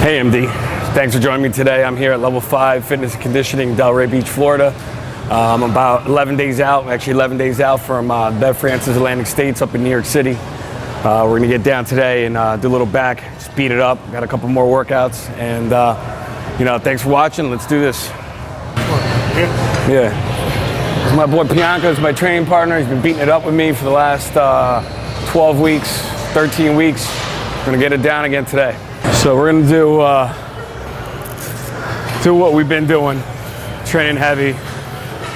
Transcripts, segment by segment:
Hey MD, thanks for joining me today. I'm here at Level 5 Fitness and Conditioning, Delray Beach, Florida. I'm about 11 days out, actually 11 days out from Bev Francis Atlantic States up in New York City. We're gonna get down today and do a little back, just beat it up. Got a couple more workouts, and thanks for watching. Let's do this. Yeah. This is my boy Piankhi, this is my training partner. He's been beating it up with me for the last 12 weeks, 13 weeks. We're gonna get it down again today. So we're gonna do what we've been doing, training heavy,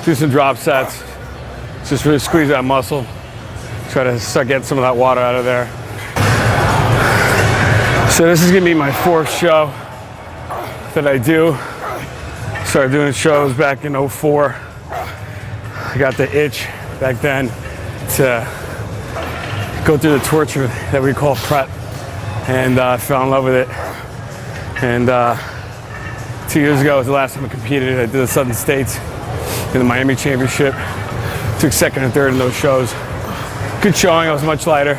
do some drop sets, just really squeeze that muscle, try to start getting some of that water out of there. So this is gonna be my 4th show that I do. Started doing shows back in 04. I got the itch back then to go through the torture that we call prep, and I fell in love with it. And 2 years ago was the last time I competed. I did the Southern States in the Miami Championship. Took 2nd and 3rd in those shows. Good showing, I was much lighter.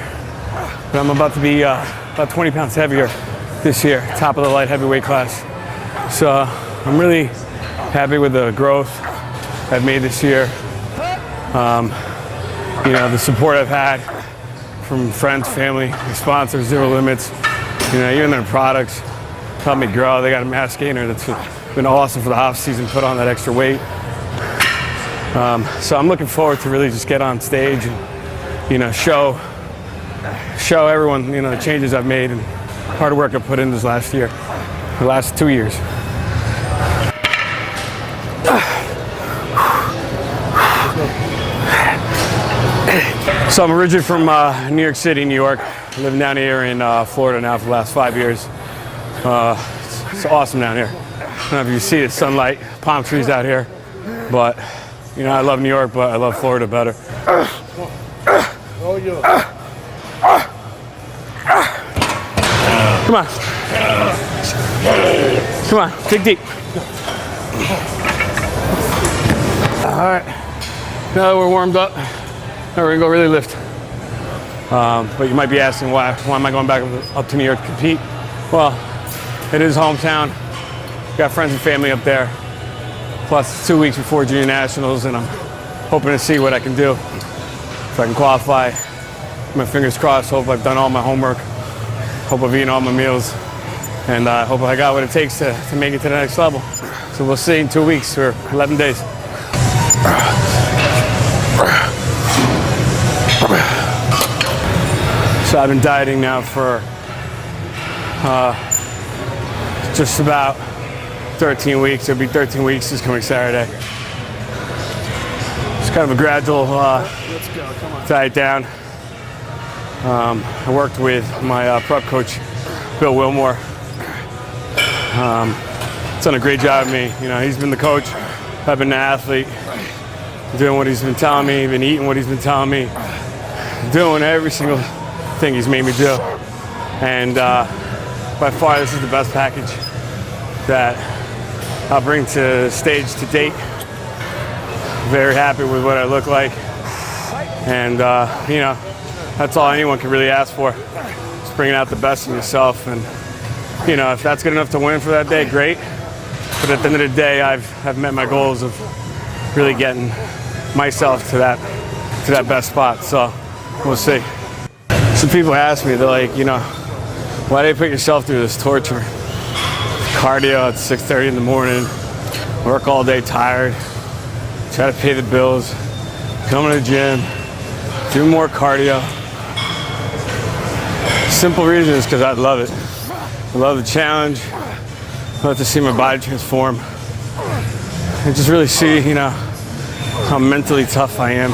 But I'm about to be about 20 pounds heavier this year, top of the light heavyweight class. So I'm really happy with the growth I've made this year. The support I've had from friends, family, sponsors, Zero Limits, even their products helped me grow. They got a mass gainer that's been awesome for the off season, put on that extra weight. So I'm looking forward to really just get on stage and, show everyone, the changes I've made and hard work I put in this last year, the last 2 years. So I'm originally from New York City, New York. Living down here in Florida now for the last 5 years. It's awesome down here. I don't know if you see the sunlight, palm trees out here, but I love New York, but I love Florida better. Come on. Come on, dig deep. All right, now that we're warmed up, now we're gonna go really lift. But you might be asking why am I going back up to New York to compete? Well, it is hometown. Got friends and family up there. Plus it's 2 weeks before Junior Nationals, and I'm hoping to see what I can do. If I can qualify, my fingers crossed. Hope I've done all my homework. Hope I've eaten all my meals. And I hope I got what it takes to make it to the next level. So we'll see in 2 weeks or 11 days. So I've been dieting now for just about 13 weeks. It'll be 13 weeks this coming Saturday. It's kind of a gradual diet down. I worked with my prep coach, Bill Wilmore. He's done a great job of me. He's been the coach. I've been the athlete. Doing what he's been telling me, been eating what he's been telling me, doing every single thing he's made me do. And by far, this is the best package that I'll bring to the stage to date. Very happy with what I look like. And, that's all anyone can really ask for. Just bringing out the best in yourself. And, if that's good enough to win for that day, great. But at the end of the day, I've met my goals of really getting myself to that best spot. So we'll see. Some people ask me, they're like, why do you put yourself through this torture? Cardio at 6:30 in the morning, work all day tired, try to pay the bills, come to the gym, do more cardio. Simple reason is because I love it. I love the challenge. I love to see my body transform. And just really see, how mentally tough I am.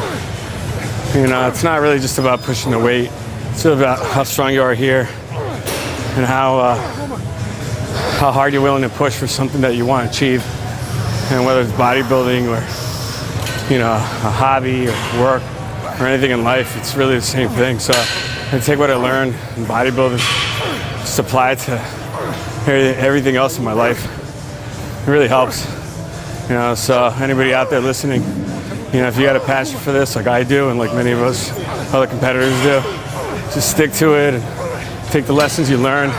It's not really just about pushing the weight. It's really about how strong you are here and how hard you're willing to push for something that you want to achieve. And whether it's bodybuilding or, a hobby or work or anything in life, it's really the same thing. So I take what I learned in bodybuilding, just apply it to everything else in my life. It really helps. So anybody out there listening, if you got a passion for this like I do and like many of us other competitors do, just stick to it and take the lessons you learn,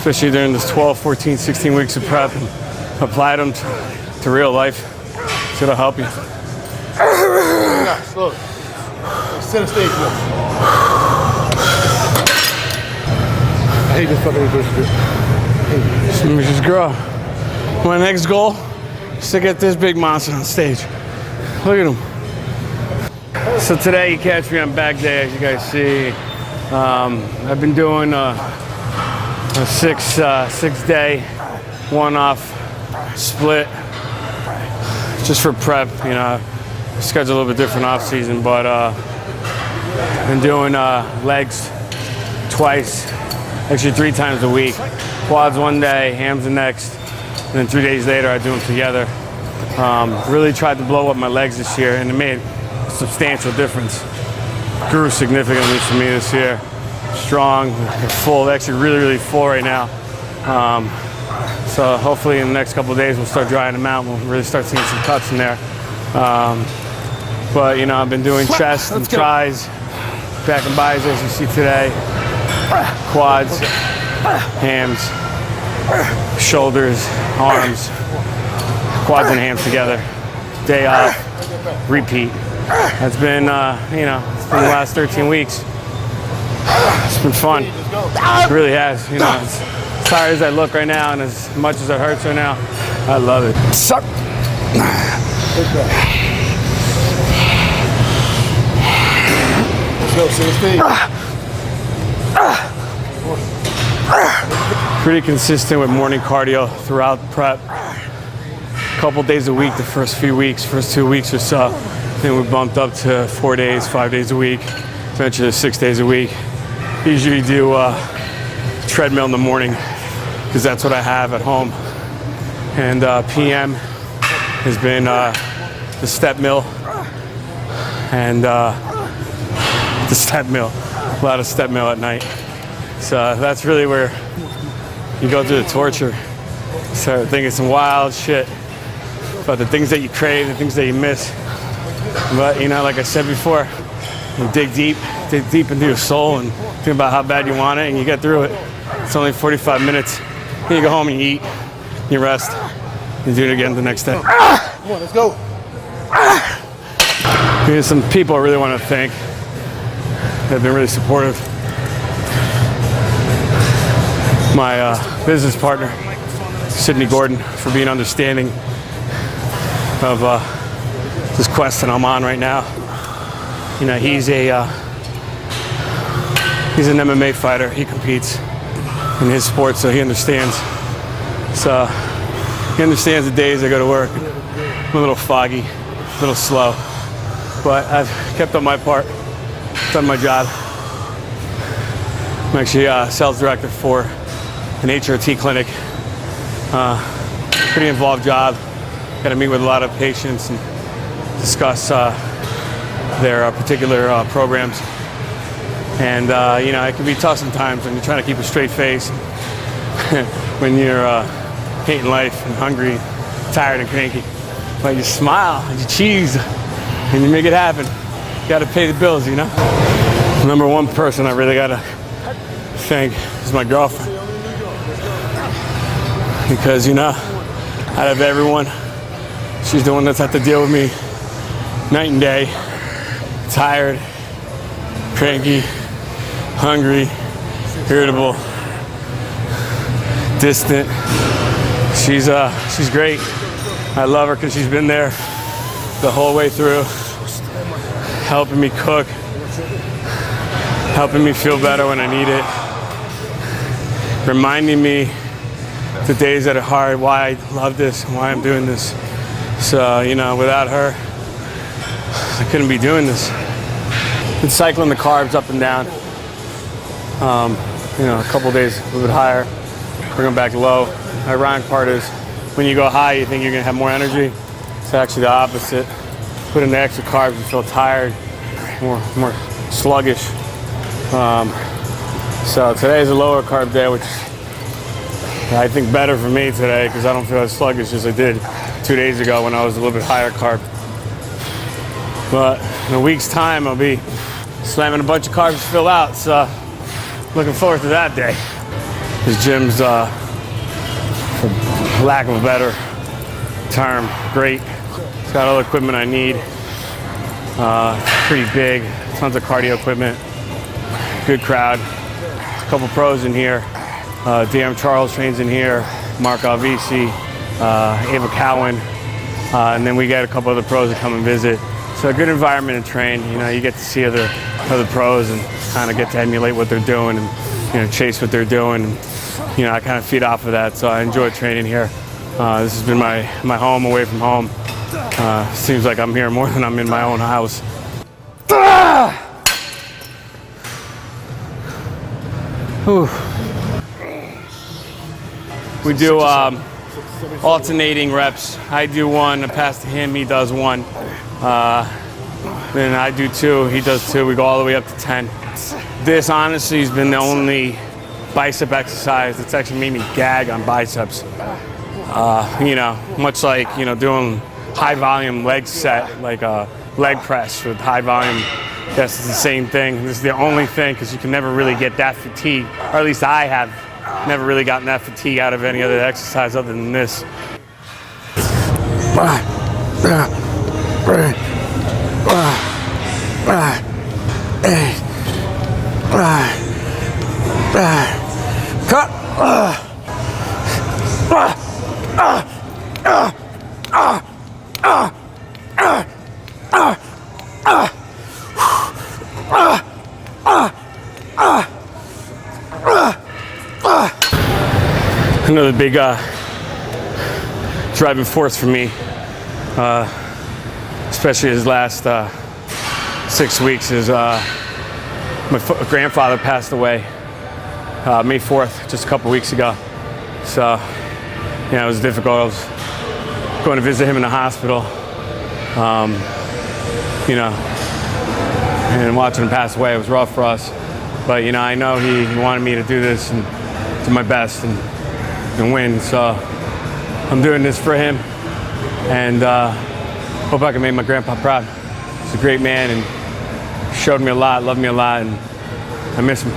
especially during this 12, 14, 16 weeks of prep, and apply them to real life. So it'll help you. Slow. Center stage. I hate this fucking bullshit. Let me just grow. My next goal is to get this big monster on stage. Look at him. So today you catch me on back day, as you guys see. I've been doing a six day one-off split just for prep. You know, schedule a little bit different off season, but I've been doing legs twice, actually 3 times a week. Quads one day, hams the next, and then 3 days later I do them together. Really tried to blow up my legs this year, and it made a substantial difference. Grew significantly for me this year. Strong, full, actually really full right now. So hopefully in the next couple of days we'll start drying them out. We'll really start seeing some cuts in there. But you know, I've been doing chest and tris, back and bis as you see today, quads, hams, shoulders, arms, quads and hams together. Day off, repeat. That's been, you know, it's been the last 13 weeks. It's been fun. It really has. You know, as tired as I look right now and as much as it hurts right now, I love it. Suck. Pretty consistent with morning cardio throughout prep. A couple days a week the first few weeks, first 2 weeks or so. Then we bumped up to 4 days, 5 days a week, eventually 6 days a week. Usually do treadmill in the morning because that's what I have at home. And PM has been the step mill and the step mill. A lot of step mill at night. So that's really where you go through the torture. Start thinking some wild shit about the things that you crave, the things that you miss. But you know, like I said before, you dig deep into your soul and think about how bad you want it, and you get through it. It's only 45 minutes. Then you go home and you eat, you rest, you do it again the next day. Come on, let's go. Here's some people I really want to thank that have been really supportive. My business partner, Sydney Gordon, for being understanding of this quest that I'm on right now. You know, he's an MMA fighter. He competes in his sport, so he understands. So he understands the days I go to work. I'm a little foggy, a little slow, but I've kept up my part, done my job. I'm actually sales director for an HRT clinic. Pretty involved job. Got to meet with a lot of patients and discuss their particular programs. And you know, it can be tough sometimes when you're trying to keep a straight face, when you're hating life and hungry, tired and cranky. But you smile and you cheese and you make it happen. You got to pay the bills, you know. Number one person I really got to thank is my girlfriend. Because, you know, out of everyone, she's the one that's had to deal with me night and day. Tired, cranky, hungry, irritable, distant. She's great. I love her because she's been there the whole way through, helping me cook, helping me feel better when I need it, reminding me the days that are hard, why I love this, why I'm doing this. So, you know, without her, I couldn't be doing this. Been cycling the carbs up and down. You know, a couple days a little bit higher, bring them back low. The ironic part is when you go high, you think you're gonna have more energy. It's actually the opposite. Put in the extra carbs, you feel tired, more sluggish. So today's a lower carb day, which I think better for me today because I don't feel as sluggish as I did 2 days ago when I was a little bit higher carb. But in a week's time, I'll be slamming a bunch of carbs to fill out, so looking forward to that day. His gym's, for lack of a better term, great. It's got all the equipment I need. Pretty big, tons of cardio equipment. Good crowd. A couple pros in here. DM Charles trains in here. Mark Alvisi, Ava Cowan, and then we got a couple other pros that come and visit. So a good environment to train. You know, you get to see other pros and kind of get to emulate what they're doing and, you know, chase what they're doing. And, you know, I kind of feed off of that. So I enjoy training here. This has been my home away from home. Seems like I'm here more than I'm in my own house. Whew. We do alternating reps. I do one, I pass to him, he does one. Then I do two, he does two. We go all the way up to 10. This honestly has been the only bicep exercise that's actually made me gag on biceps. You know, much like, you know, doing high volume leg set, like a leg press with high volume. Yes, it's the same thing. This is the only thing, because you can never really get that fatigue, or at least I have never really gotten that fatigue out of any other exercise other than this. Cut! Another big driving force for me, especially his last 6 weeks, is my grandfather passed away May 4th, just a couple weeks ago. So, yeah, it was difficult. I was going to visit him in the hospital, you know, and watching him pass away, it was rough for us. But, you know, I know he wanted me to do this and do my best and win. So I'm doing this for him, and hope I can make my grandpa proud. He's a great man and showed me a lot, loved me a lot, and I miss him.